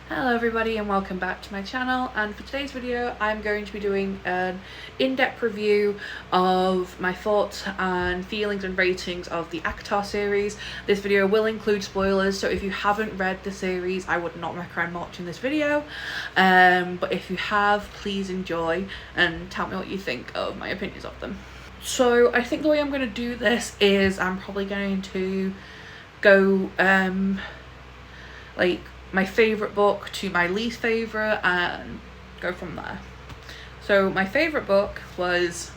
Hello everybody and welcome back to my channel, and for today's video I'm going to be doing an in-depth review of my thoughts and feelings and ratings of the ACOTAR series. This video will include spoilers, so if you haven't read the series I would not recommend watching this video, but if you have, please enjoy and tell me what you think of my opinions of them. So I think the way I'm going to do this is I'm probably going to go like my favourite book to my least favourite and go from there. So my favourite book was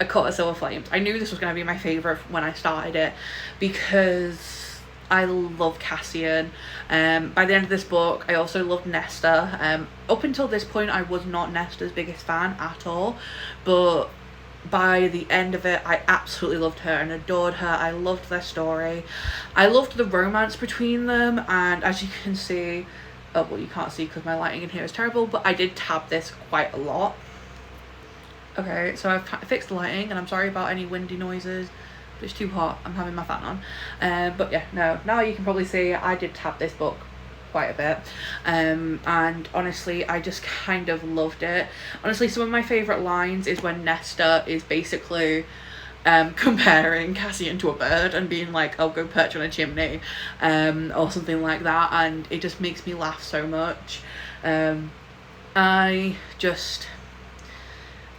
ACOTAR Silver Flames. I knew this was going to be my favourite when I started it because I love Cassian. By the end of this book I also loved Nesta. Up until this point I was not Nesta's biggest fan at all, but by the end of it I absolutely loved her and adored her. I loved their story. I loved the romance between them, and as you can see, oh well you can't see because my lighting in here is terrible, but I did tab this quite a lot. Okay, so I've fixed the lighting and I'm sorry about any windy noises, but it's too hot, I'm having my fan on. But yeah, no, now you can probably see I did tab this book quite a bit, and honestly I just kind of loved it. Honestly, some of my favourite lines is when Nesta is basically comparing Cassian to a bird and being like, I'll go perch on a chimney, or something like that, and it just makes me laugh so much.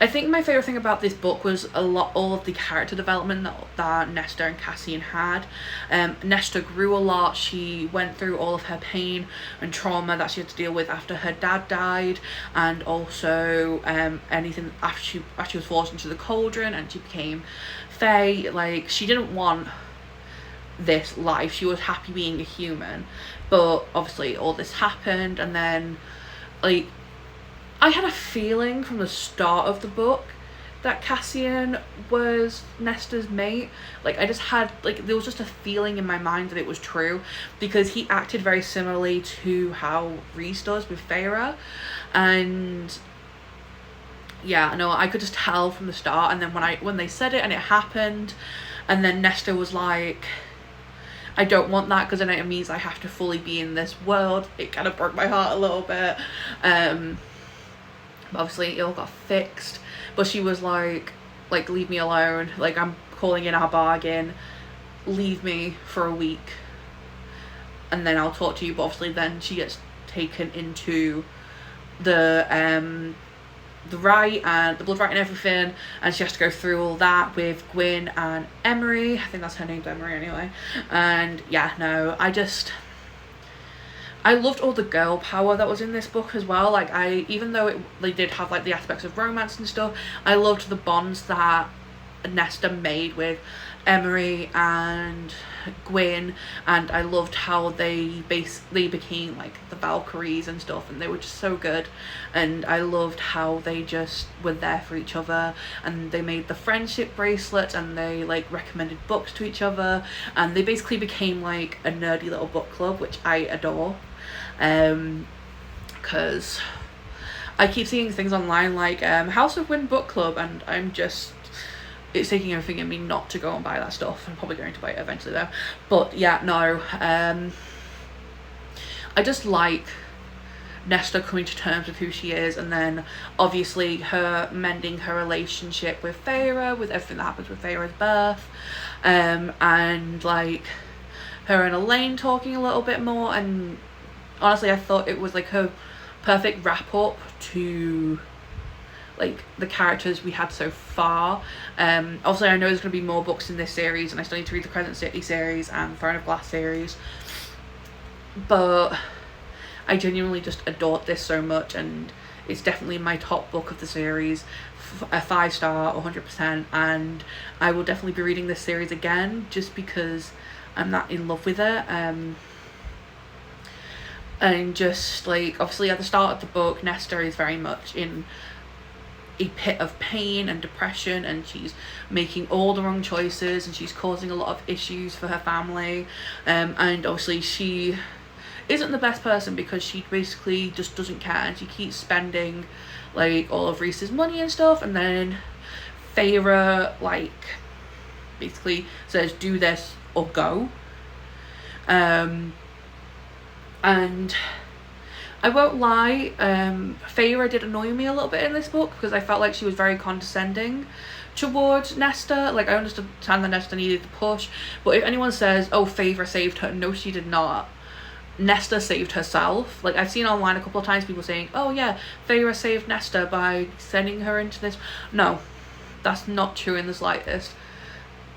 I think my favourite thing about this book was all of the character development that Nesta and Cassian had. Nesta grew a lot. She went through all of her pain and trauma that she had to deal with after her dad died, and also anything after she was forced into the cauldron and she became Fae. Like, she didn't want this life. She was happy being a human, but obviously all this happened, and then like I had a feeling from the start of the book that Cassian was Nesta's mate. Like, I just had, like, there was just a feeling in my mind that it was true, because he acted very similarly to how Rhys does with Feyre. And yeah, no, I could just tell from the start. And then when they said it and it happened, and then Nesta was like, I don't want that because then it means I have to fully be in this world, it kind of broke my heart a little bit. Obviously it all got fixed, but she was like leave me alone, like I'm calling in our bargain, leave me for a week and then I'll talk to you. But obviously then she gets taken into the rite and the blood rite and everything, and she has to go through all that with Gwyn and Emery. I think that's her name, Emery, anyway. And yeah, no, I loved all the girl power that was in this book as well. Like, even though they did have like the aspects of romance and stuff, I loved the bonds that Nesta made with Emery and Gwyn, and I loved how they became like the Valkyries and stuff, and they were just so good. And I loved how they just were there for each other, and they made the friendship bracelets, and they like recommended books to each other, and they basically became like a nerdy little book club, which I adore. Because I keep seeing things online like House of Wind book club, and it's taking everything in me not to go and buy that stuff. I'm probably going to buy it eventually though. But yeah, no, I just like Nesta coming to terms with who she is, and then obviously her mending her relationship with Feyre, with everything that happens with Feyre's birth, and like her and Elaine talking a little bit more. And honestly I thought it was like her perfect wrap up to like the characters we had so far. Obviously I know there's going to be more books in this series, and I still need to read the Crescent City series and Throne of Glass series, but I genuinely just adored this so much, and it's definitely my top book of the series, a 5-star 100%. And I will definitely be reading this series again just because I'm that in love with it. And just like, obviously at the start of the book Nesta is very much in a pit of pain and depression, and she's making all the wrong choices, and she's causing a lot of issues for her family, and obviously she isn't the best person because she basically just doesn't care, and she keeps spending like all of Rhys's money and stuff. And then Feyre like basically says do this or go, and I won't lie, Feyre did annoy me a little bit in this book because I felt like she was very condescending towards Nesta. Like, I understand that Nesta needed the push, but if anyone says, oh, Feyre saved her, no, she did not. Nesta saved herself. Like, I've seen online a couple of times people saying, oh yeah, Feyre saved Nesta by sending her into this. No, that's not true in the slightest.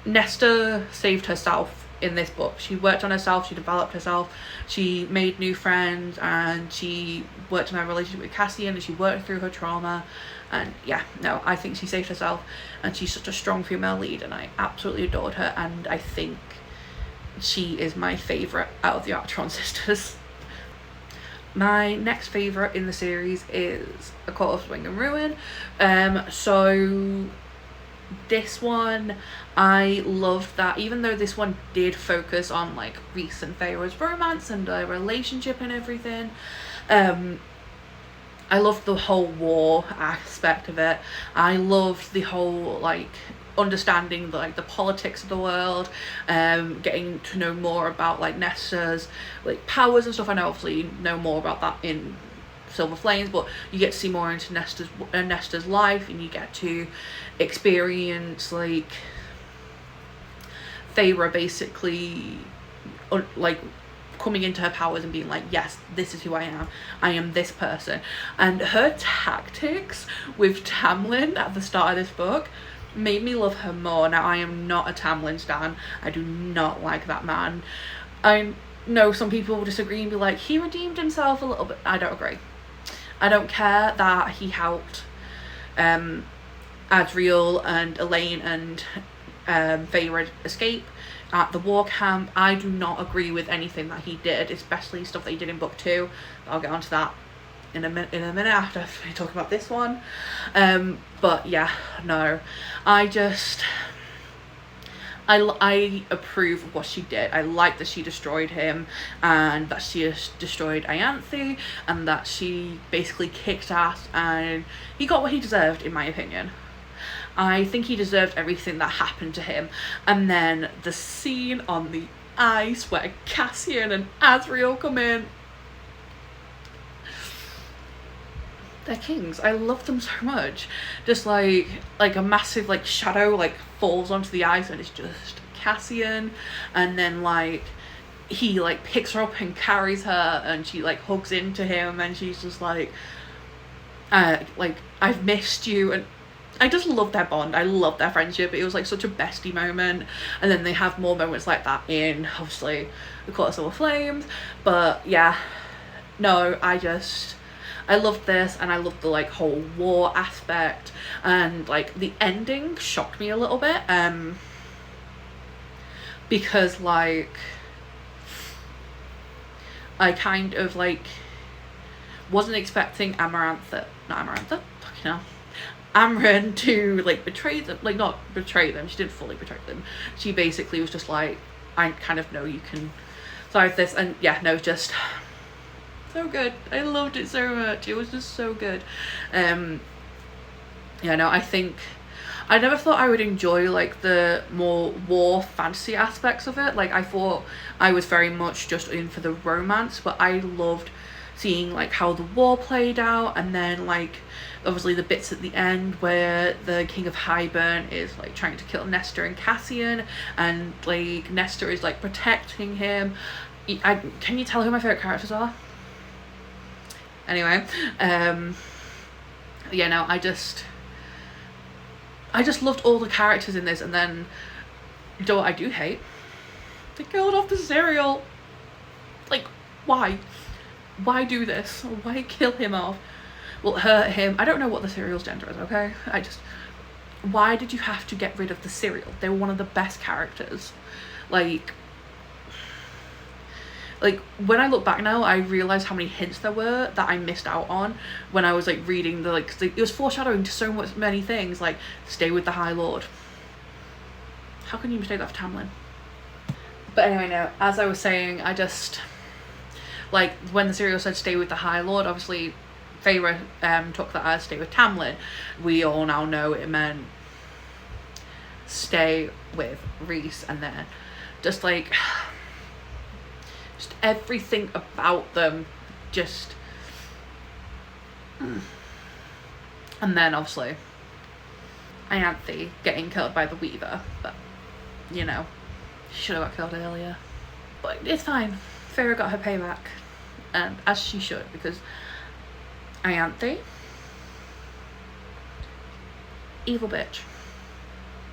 Nesta saved herself in this book. She worked on herself, she developed herself, she made new friends, and she worked on her relationship with Cassian, and she worked through her trauma. And yeah, no, I think she saved herself, and she's such a strong female lead, and I absolutely adored her, and I think she is my favourite out of the Archeron sisters. My next favourite in the series is A Court of Swing and Ruin. So this one, I loved that even though this one did focus on like Rhys and Feyre's romance and their relationship and everything, I loved the whole war aspect of it. I loved the whole like understanding the politics of the world, getting to know more about like Nesta's like powers and stuff. I know obviously you know more about that in Silver Flames, but you get to see more into Nesta's life, and you get to experience like Feyre basically like coming into her powers and being like, yes, this is who I am this person. And her tactics with Tamlin at the start of this book made me love her more. Now, I am not a Tamlin stan. I do not like that man. I know some people will disagree and be like, he redeemed himself a little bit. I don't agree. I don't care that he helped Adriel and Elaine and Feyre escape at the war camp. I do not agree with anything that he did, especially stuff that he did in book 2. I'll get onto that in a minute after I talk about this one. But yeah, no, I approve of what she did. I like that she destroyed him, and that she destroyed Ianthe, and that she basically kicked ass, and he got what he deserved, in my opinion. I think he deserved everything that happened to him. And then the scene on the ice where Cassian and Azriel come in. They're kings. I love them so much. Just like a massive like shadow like falls onto the ice, and it's just Cassian, and then like he like picks her up and carries her, and she like hugs into him, and she's just like I've missed you. And I just love their bond. I love their friendship. It was like such a bestie moment. And then they have more moments like that in obviously The Court of Silver Flames. But yeah, no, I loved this, and I loved the like whole war aspect, and like the ending shocked me a little bit, because like I kind of like wasn't expecting Amren to like betray them, like not betray them, she didn't fully betray them. She basically was just like, I kind of know you can survive this. And yeah, no, just so good. I loved it so much. It was just so good. Yeah, no, I think I never thought I would enjoy like the more war fantasy aspects of it. Like, I thought I was very much just in for the romance, but I loved seeing like how the war played out, and then like obviously the bits at the end where the King of Highburn is like trying to kill Nesta and Cassian, and like Nesta is like protecting him. Can you tell who my favourite characters are? Anyway, yeah, no, I just loved all the characters in this. And then, you know what I do hate? They killed off the cereal. Like, why? Why do this? Why kill him off? Well, hurt him. I don't know what the cereal's gender is, okay? Why did you have to get rid of the cereal? They were one of the best characters. Like when I look back now, I realize how many hints there were that I missed out on when I was like reading the like, it was foreshadowing to so many things, like stay with the High Lord. How can you mistake that for Tamlin? But anyway, no, as I was saying, I just like when the cereal said stay with the High Lord, obviously Feyre took that as stay with Tamlin. We all now know it meant stay with Rhys, and then just like everything about them just And then obviously Ianthe getting killed by the Weaver, but you know, she should have got killed earlier. But it's fine. Feyre got her payback, and as she should, because Ianthe, evil bitch.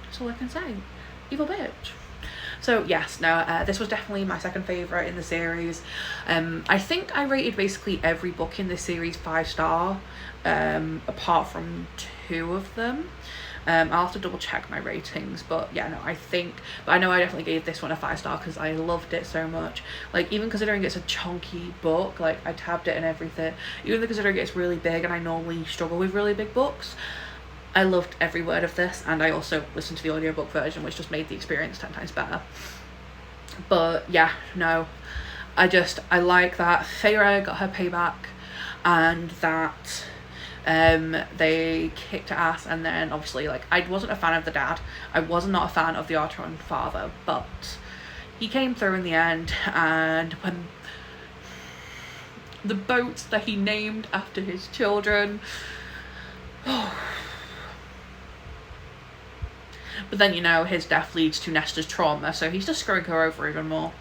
That's all I can say. Evil bitch. So yes, no, this was definitely my second favourite in the series. I think I rated basically every book in this series 5-star, apart from 2 of them. I'll have to double check my ratings, but yeah, no, I know I definitely gave this one a 5-star because I loved it so much. Like, even considering it's a chunky book, like I tabbed it and everything, even considering it's really big and I normally struggle with really big books, I loved every word of this, and I also listened to the audiobook version, which just made the experience 10 times better. But yeah, no, I like that Feyre got her payback, and that they kicked her ass. And then obviously, like, I wasn't a fan of the dad, I was not a fan of the Archeron father, but he came through in the end. And when the boats that he named after his children, but then, you know, his death leads to Nesta's trauma, so he's just screwing her over even more.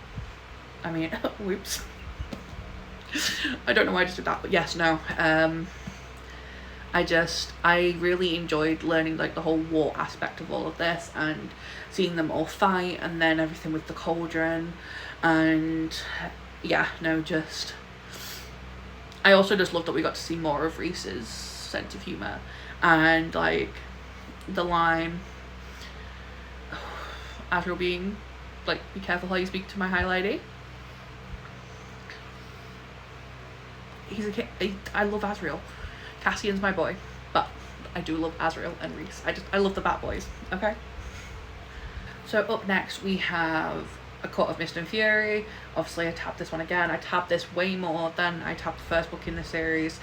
I mean, whoops. I don't know why I just did that, but yes, no. I really enjoyed learning, like, the whole war aspect of all of this, and seeing them all fight, and then everything with the cauldron, and yeah, no, I also just loved that we got to see more of Rhys's sense of humour, and, like, the line, Azriel being like, be careful how you speak to my High Lady. He's a kid. I love Azriel. Cassian's my boy, but I do love Azriel and Rhys. I love the Bat Boys, okay? So up next we have A Court of Mist and Fury. Obviously I tabbed this one again. I tabbed this way more than I tabbed the first book in the series,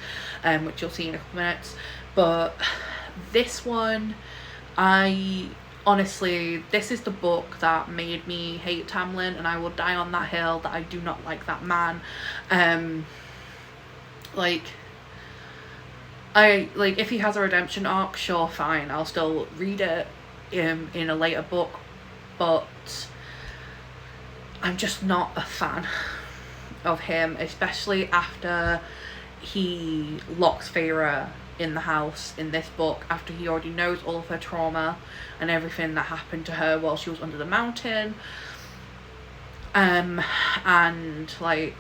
which you'll see in a couple minutes. But this one, honestly, this is the book that made me hate Tamlin, and I will die on that hill that I do not like that man. If he has a redemption arc, sure, fine, I'll still read it in a later book, but I'm just not a fan of him, especially after he locks Feyre in the house in this book, after he already knows all of her trauma and everything that happened to her while she was under the mountain. And like,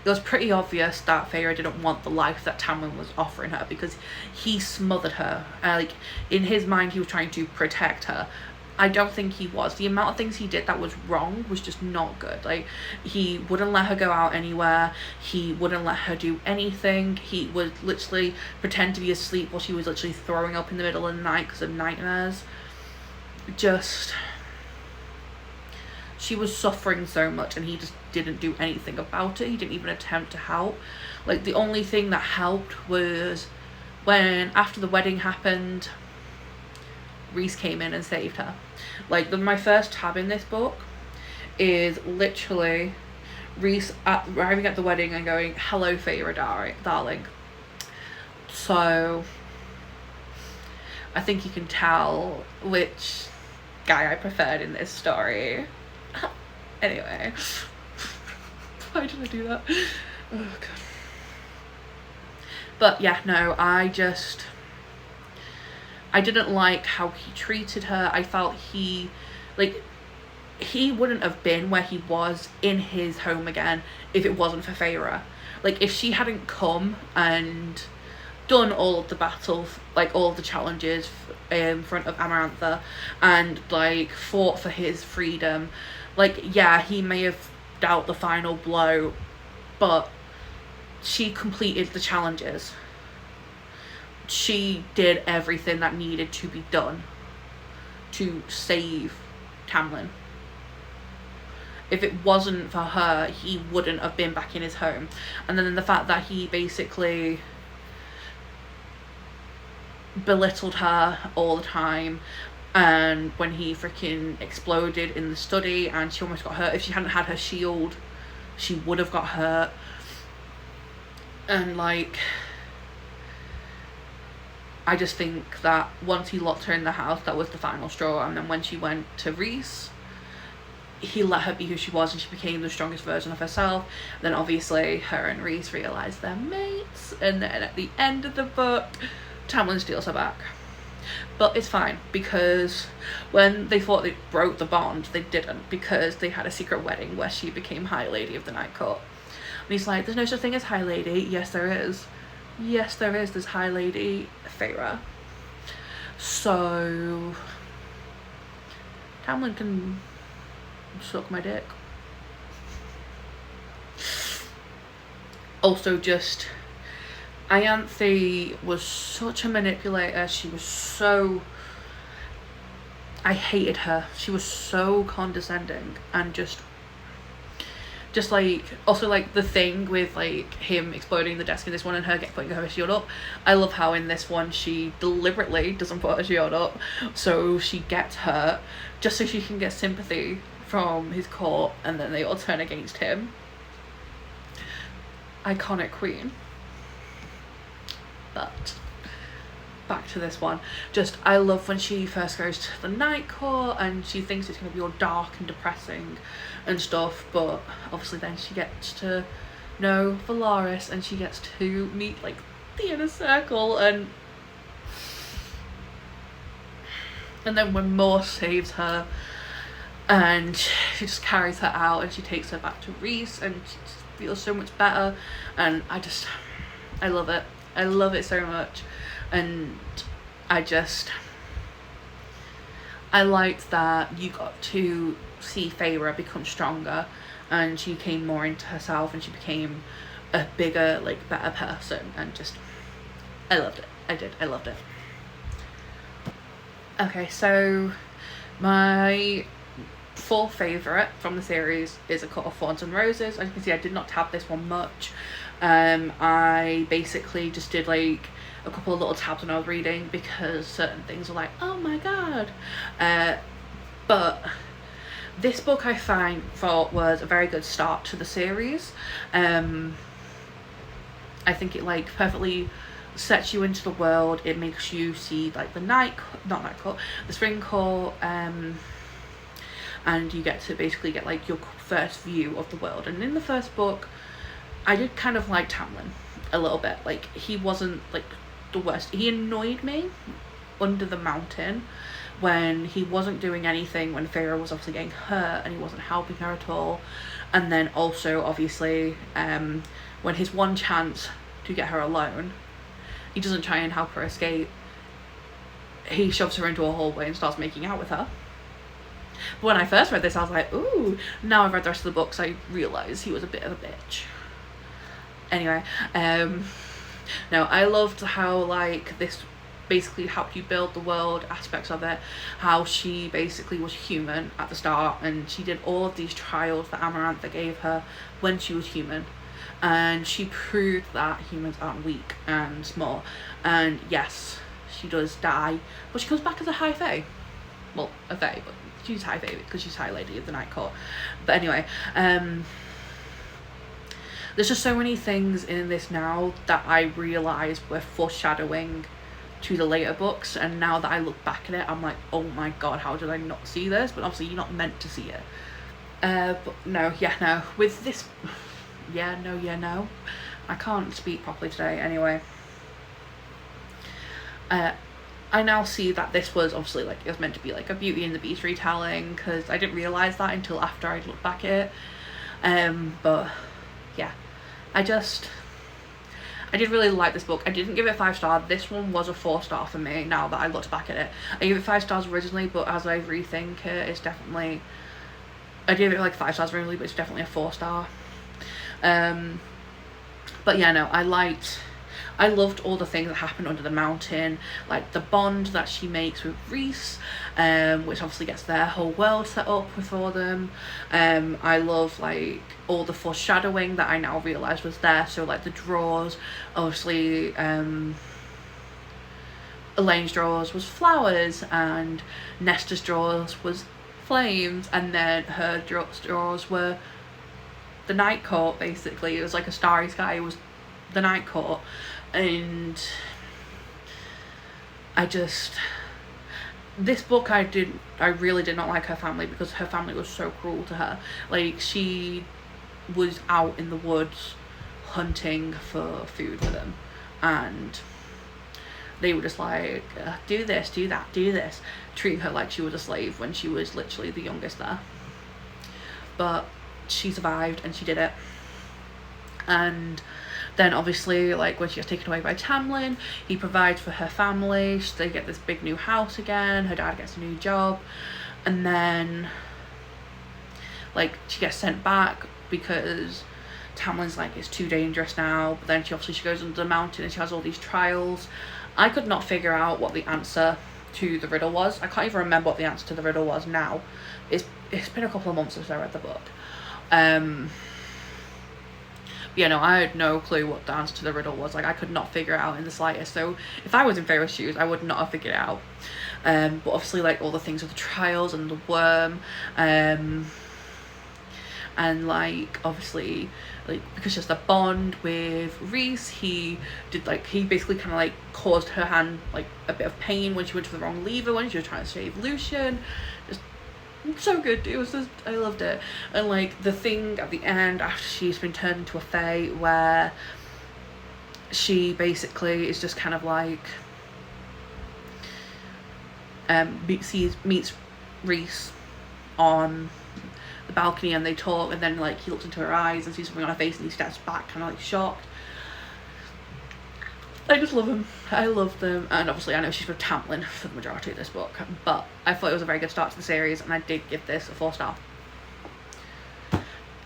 it was pretty obvious that Feyre didn't want the life that Tamlin was offering her, because he smothered her. Like, in his mind he was trying to protect her. I don't think he was. The amount of things he did that was wrong was just not good. Like, he wouldn't let her go out anywhere. He wouldn't let her do anything. He would literally pretend to be asleep while she was literally throwing up in the middle of the night because of nightmares. She was suffering so much, and he just didn't do anything about it. He didn't even attempt to help. Like, the only thing that helped was when, after the wedding happened, Rhys came in and saved her. Like, my first tab in this book is literally Rhys arriving at the wedding and going, "Hello, Feyre, darling." So I think you can tell which guy I preferred in this story. Anyway, why did I do that? Oh god. But yeah, no, I didn't like how he treated her. I felt he wouldn't have been where he was in his home again if it wasn't for Feyre. Like, if she hadn't come and done all of the battles, like all of the challenges in front of Amarantha, and like fought for his freedom, like, yeah, he may have dealt the final blow, but she completed the challenges. She did everything that needed to be done to save Tamlin. If it wasn't for her, he wouldn't have been back in his home. And then the fact that he basically belittled her all the time, and when he freaking exploded in the study and she almost got hurt. If she hadn't had her shield, she would have got hurt. And like, I just think that once he locked her in the house, that was the final straw. And then when she went to Reese, he let her be who she was, and she became the strongest version of herself. Then obviously her and Reese realised they're mates, and then at the end of the book, Tamlin steals her back. But it's fine, because when they thought they broke the bond, they didn't, because they had a secret wedding where she became High Lady of the Night Court. And he's like, there's no such thing as High Lady. Yes, there is. Yes, there is. There's High Lady Feyre. So Tamlin can suck my dick. Also, just Ianthe was such a manipulator. She was so, I hated her. She was so condescending, and just like, also like the thing with like him exploding the desk in this one and her putting her shield up. I love how in this one she deliberately doesn't put her shield up, so she gets hurt just so she can get sympathy from his court, and then they all turn against him. Iconic queen. But back to this one. Just, I love when she first goes to the Night Court and she thinks it's going to be all dark and depressing and stuff, but obviously then she gets to know Valaris, and she gets to meet like the inner circle, and then when Morse saves her and she just carries her out and she takes her back to Reese, and she just feels so much better, and I love it. I love it so much. And I liked that you got to see Feyre become stronger, and she came more into herself, and she became a bigger, like, better person, and just, I loved it. I loved it. Okay, so my fourth favourite from the series is A Court of Thorns and Roses. As you can see, I did not tab this one much. I basically just did like a couple of little tabs when I was reading, because certain things were like, oh my god. But this book I thought was a very good start to the series. I think it like perfectly sets you into the world. It makes you see like the Spring Court, and you get to basically get like your first view of the world. And in the first book, I did kind of like Tamlin a little bit. Like, he wasn't like the worst. He annoyed me under the mountain when he wasn't doing anything, when Feyre was obviously getting hurt and he wasn't helping her at all. And then also obviously when his one chance to get her alone, he doesn't try and help her escape. He shoves her into a hallway and starts making out with her. But when I first read this, I was like, ooh. Now I've read the rest of the books, I realise he was a bit of a bitch. Anyway, no, I loved how like this basically helped you build the world aspects of it, how she basically was human at the start, and she did all of these trials that Amarantha gave her when she was human, and she proved that humans aren't weak and small. And yes, she does die, but she comes back as a High Fae. Well, a Fae, but she's High Fae because she's High Lady of the Night Court. But anyway, there's just so many things in this now that I realise were foreshadowing to the later books, and now that I look back at it, I'm like, oh my god, how did I not see this? But obviously you're not meant to see it. But no, with this, no, I can't speak properly today. Anyway, I now see that this was obviously like, it was meant to be like a Beauty and the Beast retelling, because I didn't realise that until after I'd looked back at it. But yeah, I did really like this book. I didn't give it 5 stars. This one was a 4-star for me now that I looked back at it. I gave it 5 stars originally, but as I rethink it, it's definitely, I gave it like 5 stars originally, but it's definitely a 4-star. But yeah, no, I loved all the things that happened under the mountain, like the bond that she makes with Reese, which obviously gets their whole world set up for them. I love like all the foreshadowing that I now realise was there. So like the drawers, obviously Elaine's drawers was flowers, and Nesta's drawers was flames, and then her drawers were the Night Court. Basically, it was like a starry sky. It was the Night Court. And This book, I really did not like her family, because her family was so cruel to her. Like, she was out in the woods hunting for food for them, and they were just like, do this, do that, do this, treat her like she was a slave when she was literally the youngest there. But she survived and she did it. And then obviously, like, when she gets taken away by Tamlin, he provides for her family. They get this big new house again. Her dad gets a new job. And then, like, she gets sent back because Tamlin's like, it's too dangerous now. But then she goes under the mountain and she has all these trials. I could not figure out what the answer to the riddle was. I can't even remember what the answer to the riddle was now. It's been a couple of months since I read the book. Yeah, no, I had no clue what the answer to the riddle was. Like, I could not figure it out in the slightest. So if I was in Feyre's shoes, I would not have figured it out. But obviously, like, all the things with the trials and the worm, and like, obviously, like, because she has the bond with Rhys, he basically kind of like caused her hand like a bit of pain when she went to the wrong lever when she was trying to save Lucian. Just so good. It was just, I loved it. And like the thing at the end after she's been turned into a fae, where she basically is just kind of like meets Rhys on the balcony and they talk, and then like he looks into her eyes and sees something on her face and he steps back kind of like shocked. I just love him. I love them. And obviously I know she's with Tamlin for the majority of this book, but I thought it was a very good start to the series and I did give this a 4-star.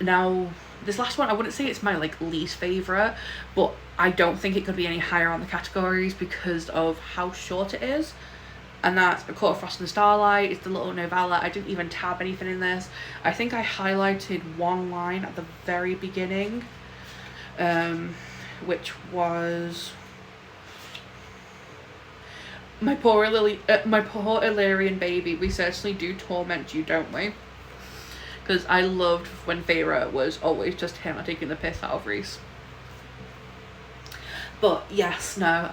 Now this last one, I wouldn't say it's my like least favourite, but I don't think it could be any higher on the categories because of how short it is. And that's A Court of Frost and Starlight. It's the little novella. I didn't even tab anything in this. I think I highlighted one line at the very beginning, which was, my poor Illyrian baby, we certainly do torment you, don't we? Because I loved when Feyre was always just him taking the piss out of Rhys. But yes, no,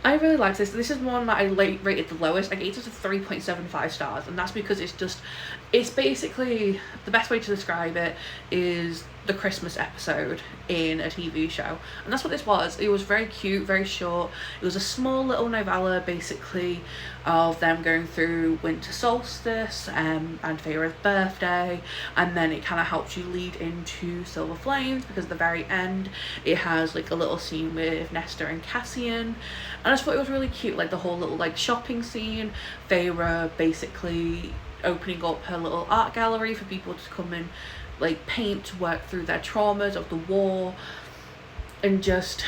I really liked this. This is one that I rated the lowest. I gave it a 3.75 stars, and that's because it's basically, the best way to describe it is the Christmas episode in a TV show, and that's what this was. It was very cute, very short. It was a small little novella basically of them going through winter solstice and Feyre's birthday, and then it kind of helps you lead into Silver Flames, because at the very end it has like a little scene with Nesta and Cassian, and I just thought it was really cute, like the whole little like shopping scene, Feyre basically opening up her little art gallery for people to come and like paint, to work through their traumas of the war, and just,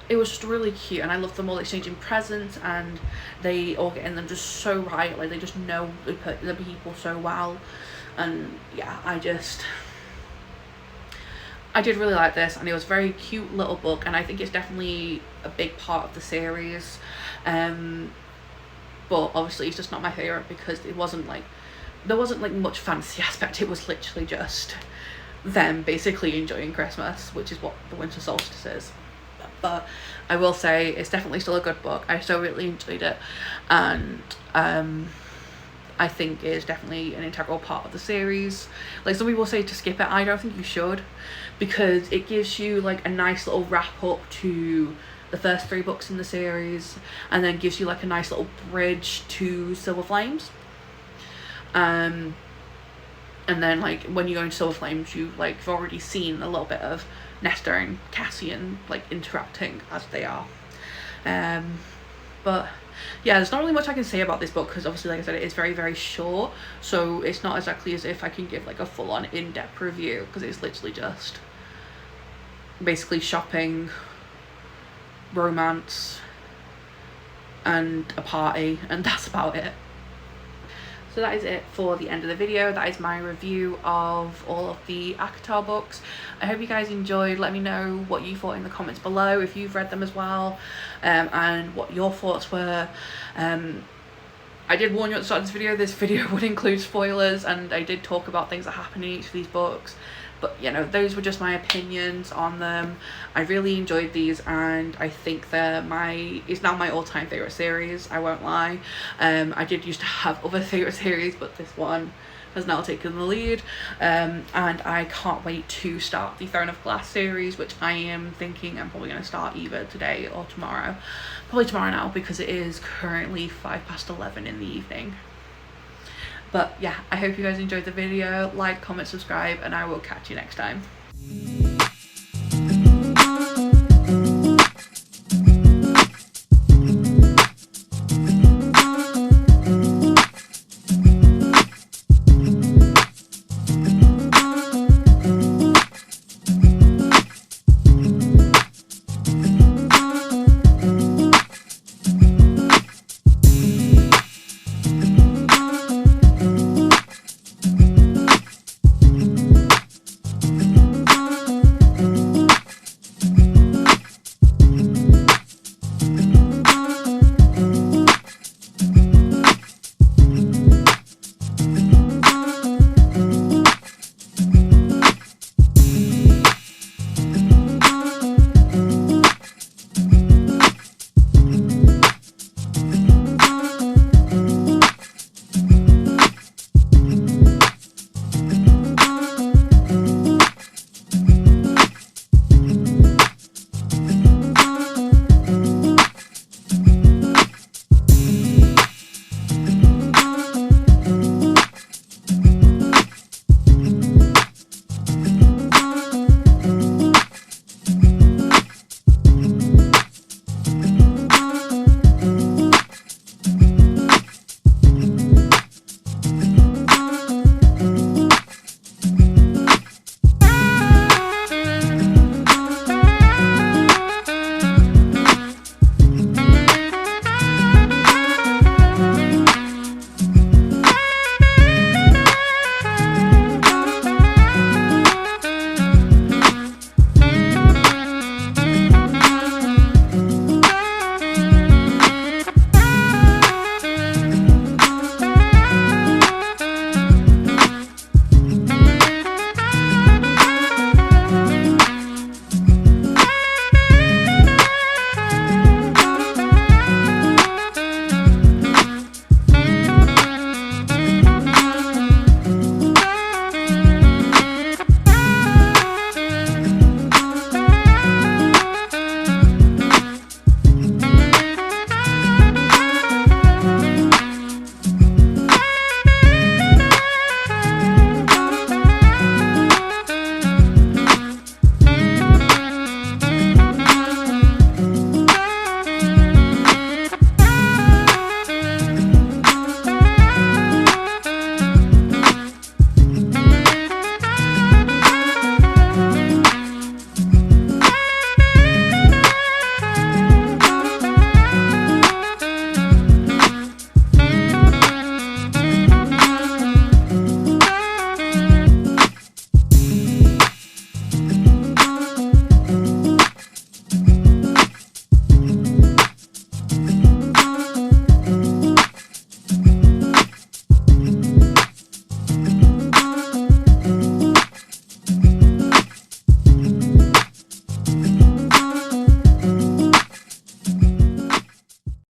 it was just really cute. And I love them all exchanging presents, and they all getting them just so right, like they just know the people so well. And yeah, I did really like this, and it was a very cute little book, and I think it's definitely a big part of the series, but obviously it's just not my favourite because there wasn't like much fantasy aspect. It was literally just them basically enjoying Christmas, which is what the winter solstice is. But I will say it's definitely still a good book. I still really enjoyed it, and I think it is definitely an integral part of the series. Like, some people say to skip it. I don't think you should, because it gives you like a nice little wrap up to the first 3 books in the series, and then gives you like a nice little bridge to Silver Flames. And then like when you go into Silver Flames, you've already seen a little bit of Nesta and Cassian like interacting as they are. But yeah, there's not really much I can say about this book, because obviously, like I said, it is very, very short, so it's not exactly as if I can give like a full-on in-depth review, because it's literally just basically shopping, romance, and a party, and that's about it. So that is it for the end of the video. That is my review of all of the ACOTAR books. I hope you guys enjoyed. Let me know what you thought in the comments below, if you've read them as well, and what your thoughts were. I did warn you at the start of this video would include spoilers, and I did talk about things that happen in each of these books. But you know, those were just my opinions on them. I really enjoyed these, and I think it's now my all-time favorite series, I won't lie. I did used to have other favorite series, but this one has now taken the lead, and I can't wait to start the Throne of Glass series, which I am thinking I'm probably going to start either today or tomorrow. Probably tomorrow now, because it is currently 11:05 in the evening. But yeah, I hope you guys enjoyed the video. Like, comment, subscribe, and I will catch you next time.